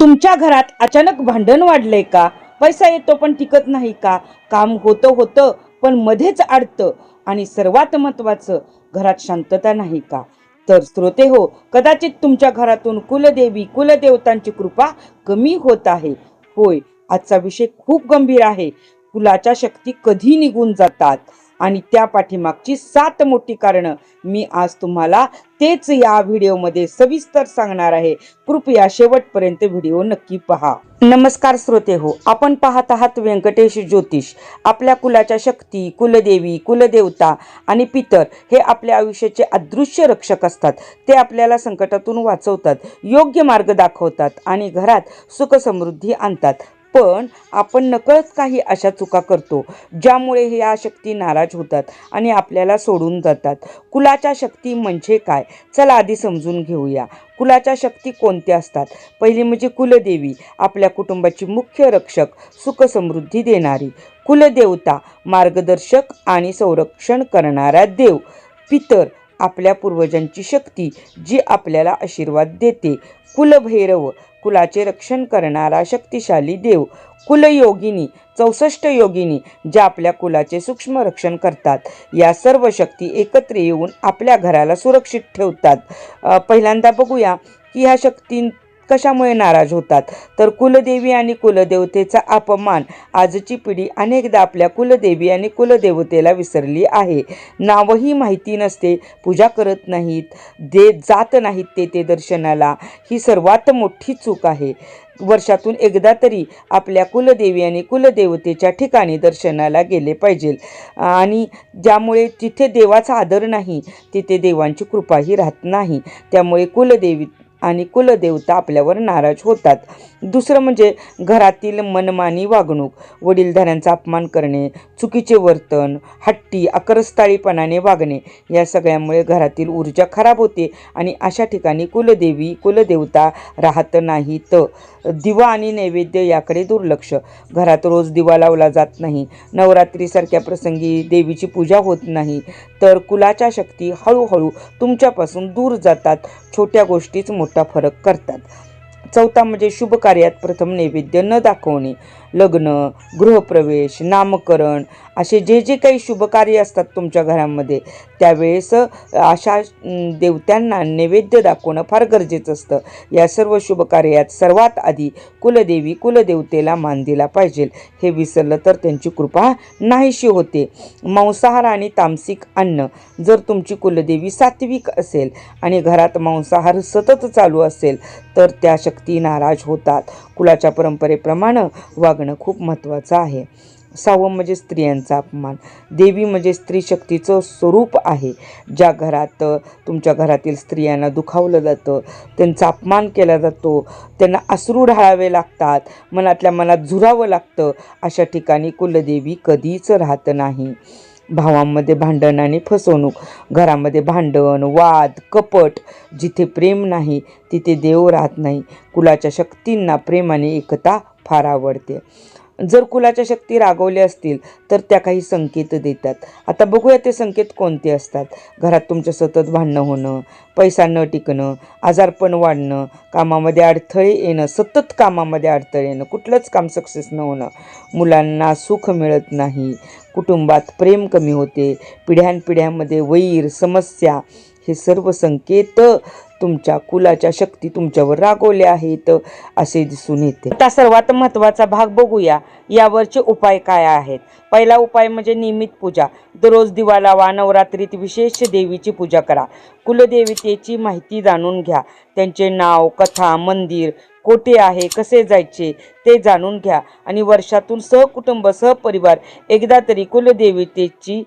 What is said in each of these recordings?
तुमच्या घरात अचानक भांडण वाढलंय का? पैसा येतो पण टिकत नाही का? काम होतं होतं पण मध्येच अडतं आणि सर्वात महत्त्वाचं, घरात शांतता नाही का? तर श्रोते हो, कदाचित तुमच्या घरातून कुलदेवी कुलदेवतांची कृपा कमी होत आहे. होय, आजचा विषय खूप गंभीर आहे. कुलाच्या शक्ती कधी निघून जातात आणि त्या पाठीमागची 7 मोठी कारणं मी आज तुम्हाला तेच या व्हिडिओमध्ये सविस्तर सांगणार आहे. कृपया शेवटपर्यंत व्हिडिओ नक्की पहा. नमस्कार श्रोते हो, आपण पाहत आहात व्यंकटेश ज्योतिष. आपल्या कुलाच्या शक्ती, कुलदेवी, कुलदेवता आणि पितर हे आपल्या आयुष्याचे अदृश्य रक्षक असतात. ते आपल्याला संकटातून वाचवतात, योग्य मार्ग दाखवतात आणि घरात सुख समृद्धी आणतात. पण आपण नकळत काही अशा चुका करतो ज्यामुळे ह्या शक्ती नाराज होतात आणि आपल्याला सोडून जातात. कुलाच्या शक्ती म्हणजे काय? चला आधी समजून घेऊया. कुलाच्या शक्ती कोणत्या असतात? पहिली म्हणजे कुलदेवी, आपल्या कुटुंबाची मुख्य रक्षक, सुख समृद्धी देणारी. कुलदेवता, मार्गदर्शक आणि संरक्षण करणारा देव. पितर, आपल्या पूर्वजांची शक्ती जी आपल्याला आशीर्वाद देते. कुलभैरव, कुलाचे रक्षण करणारा शक्तिशाली देव. कुलयोगिनी, 64 योगिनी ज्या आपल्या कुलाचे सूक्ष्म रक्षण करतात. या सर्व शक्ती एकत्र येऊन आपल्या घराला सुरक्षित ठेवतात. पहिल्यांदा बघूया की ह्या शक्ती कशामुळे नाराज होतात. तर कुलदेवी आणि कुलदेवतेचा अपमान. आजची पिढी अनेकदा आपल्या कुलदेवी आणि कुलदेवतेला विसरली आहे. नावही माहिती नसते, पूजा करत नाहीत, जात नाहीत ते दर्शनाला. ही सर्वात मोठी चूक आहे. वर्षातून एकदा तरी आपल्या कुलदेवी आणि कुलदेवतेच्या ठिकाणी दर्शनाला गेले पाहिजे. आणि ज्यामुळे जिथे देवाचा आदर नाही तिथे देवांची कृपाही राहत नाही. त्यामुळे कुलदेवी आणि कुलदेवता आपल्यावर नाराज होतात. दुसरं म्हणजे घरातील मनमानी वागणूक. वडीलधाऱ्यांचा अपमान करणे, चुकीचे वर्तन, हट्टी आकरस्थाळीपणाने वागणे या सगळ्यामुळे घरातील ऊर्जा खराब होते आणि अशा ठिकाणी कुलदेवी कुलदेवता राहत नाहीत. दिवा आणि नैवेद्य याकडे दुर्लक्ष. घरात रोज दिवा लावला जात नाही, नवरात्रीसारख्या प्रसंगी देवीची पूजा होत नाही, तर कुलाच्या शक्ती हळूहळू तुमच्यापासून दूर जातात. छोट्या गोष्टीच मोठा फरक करतात. चौथा म्हणजे शुभ कार्यात प्रथम नैवेद्य न दाखवणे. लग्न, गृहप्रवेश, नामकरण असे जे काही शुभ कार्य असतात तुमच्या घरामध्ये, त्यावेळेस अशा देवतांना नैवेद्य दाखवणं फार गरजेचं असतं. या सर्व शुभ कार्यात सर्वात आधी कुलदेवी कुलदेवतेला मान दिला पाहिजे. हे विसरलं तर त्यांची कृपा नाहीशी होते. मांसाहार आणि तामसिक अन्न. जर तुमची कुलदेवी सात्विक असेल आणि घरात मांसाहार सतत चालू असेल तर त्या शक्ती नाराज होतात. कुलाच्या परंपरेप्रमाणे वागणं खूप महत्त्वाचं आहे. 6वं म्हणजे स्त्रियांचा अपमान. देवी म्हणजे स्त्री शक्तीचं स्वरूप आहे. ज्या घरात तुमच्या घरातील स्त्रियांना दुखावलं जातं, त्यांचा अपमान केला जातो, त्यांना अश्रू ढाळावे लागतात, मनातल्या मनात झुरावं लागतं, अशा ठिकाणी कुलदेवी कधीच राहत नाही. भावांमध्ये भांडण आणि फसवणूक. घरामध्ये भांडण, वाद, कपट. जिथे प्रेम नाही तिथे देव राहत नाही. कुलाच्या शक्तींना प्रेम आणि एकता फार आवडते. जर कुलाच्या शक्ती रागवल्या असतील तर त्या काही संकेत देतात. आता बघूया ते संकेत कोणते असतात. घरात तुमच्या सतत भांडणं होणं, पैसा न टिकणं, आजारपण वाढणं, कामामध्ये अडथळे येणं, सतत कामामध्ये अडथळे येणं, कुठलंच काम सक्सेस न होणं, मुलांना सुख मिळत नाही, कुटुंबात प्रेम कमी होते, पिढ्यानपिढ्यामध्ये वैर, समस्या, हे सर्व संकेत तुमच्या कुलाच्या शक्ती तुमच्यावर रागवल्या आहेत असे दिसून येते. आता सर्वात महत्त्वाचा भाग बघूया, यावरचे उपाय काय आहेत. पहिला उपाय म्हणजे नियमित पूजा. दररोज दिवा लावा. नवरात्रीत विशेष देवीची पूजा करा. कुलदेवतेची माहिती जाणून घ्या. त्यांचे नाव, कथा, मंदिर कोठे आहे, कसे जायचे ते जाणून घ्या आणि वर्षातून सहकुटुंब सहपरिवार एकदा तरी कुलदेवतेची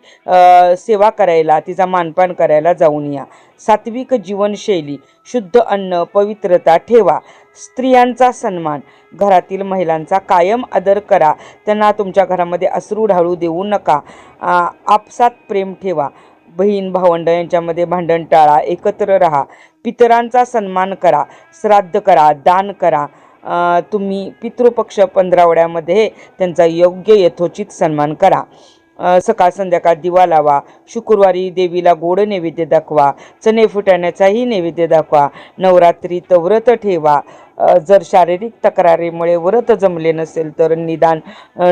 सेवा करायला, तिचा मानपान करायला जाऊन या. सात्विक जीवनशैली. शुद्ध अन्न, पवित्रता ठेवा. स्त्रियांचा सन्मान. घरातील महिलांचा कायम आदर करा. त्यांना तुमच्या घरामध्ये अश्रू ढाळू देऊ नका. आपसात प्रेम ठेवा. बहीण भावंड यांच्यामध्ये भांडण टाळा. एकत्र राहा. पितरांचा सन्मान करा. श्राद्ध करा, दान करा. तुम्ही पितृपक्ष 15वड्यामध्ये त्यांचा योग्य यथोचित सन्मान करा. सकाळ संध्याकाळ दिवा लावा. शुक्रवारी देवीला गोड नैवेद्य दाखवा. चणे फुटाण्याचाही नैवेद्य दाखवा. नवरात्रीत व्रत ठेवा. जर शारीरिक तक्रारीमुळे व्रत जमले नसेल तर निदान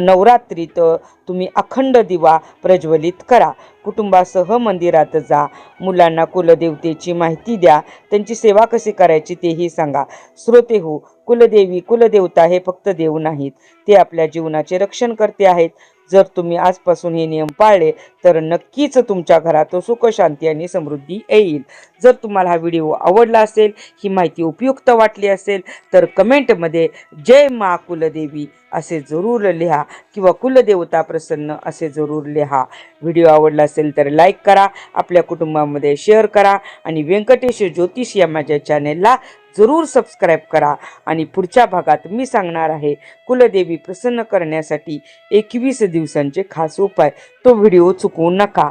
नवरात्रीत तुम्ही अखंड दिवा प्रज्वलित करा. कुटुंबासह मंदिरात जा. मुलांना कुलदेवतेची माहिती द्या. त्यांची सेवा कशी करायची तेही सांगा. श्रोते हो, कुलदेवी कुलदेवता हे फक्त देव नाहीत, ते आपल्या जीवनाचे रक्षण करते आहेत. जर तुम्ही आजपासून हे नियम पाळले तर नक्कीच तुमच्या घरात सुख, शांती आणि समृद्धी येईल. जर तुम्हाला हा व्हिडिओ आवडला असेल, ही माहिती उपयुक्त वाटली असेल तर कमेंटमध्ये जय मा कुलदेवी असे जरूर लिहा किंवा कुलदेवता प्रसन्न असे जरूर लिहा. व्हिडिओ आवडला असेल तर लाईक करा, आपल्या कुटुंबामध्ये शेअर करा आणि व्यंकटेश ज्योतिष या माझ्या चॅनेलला जरूर सबस्क्राईब करा. आणि पुढच्या भागात मी सांगणार आहे कुलदेवी प्रसन्न करण्यासाठी 21 दिवसांचे खास उपाय. तो व्हिडिओ चुकवू नका.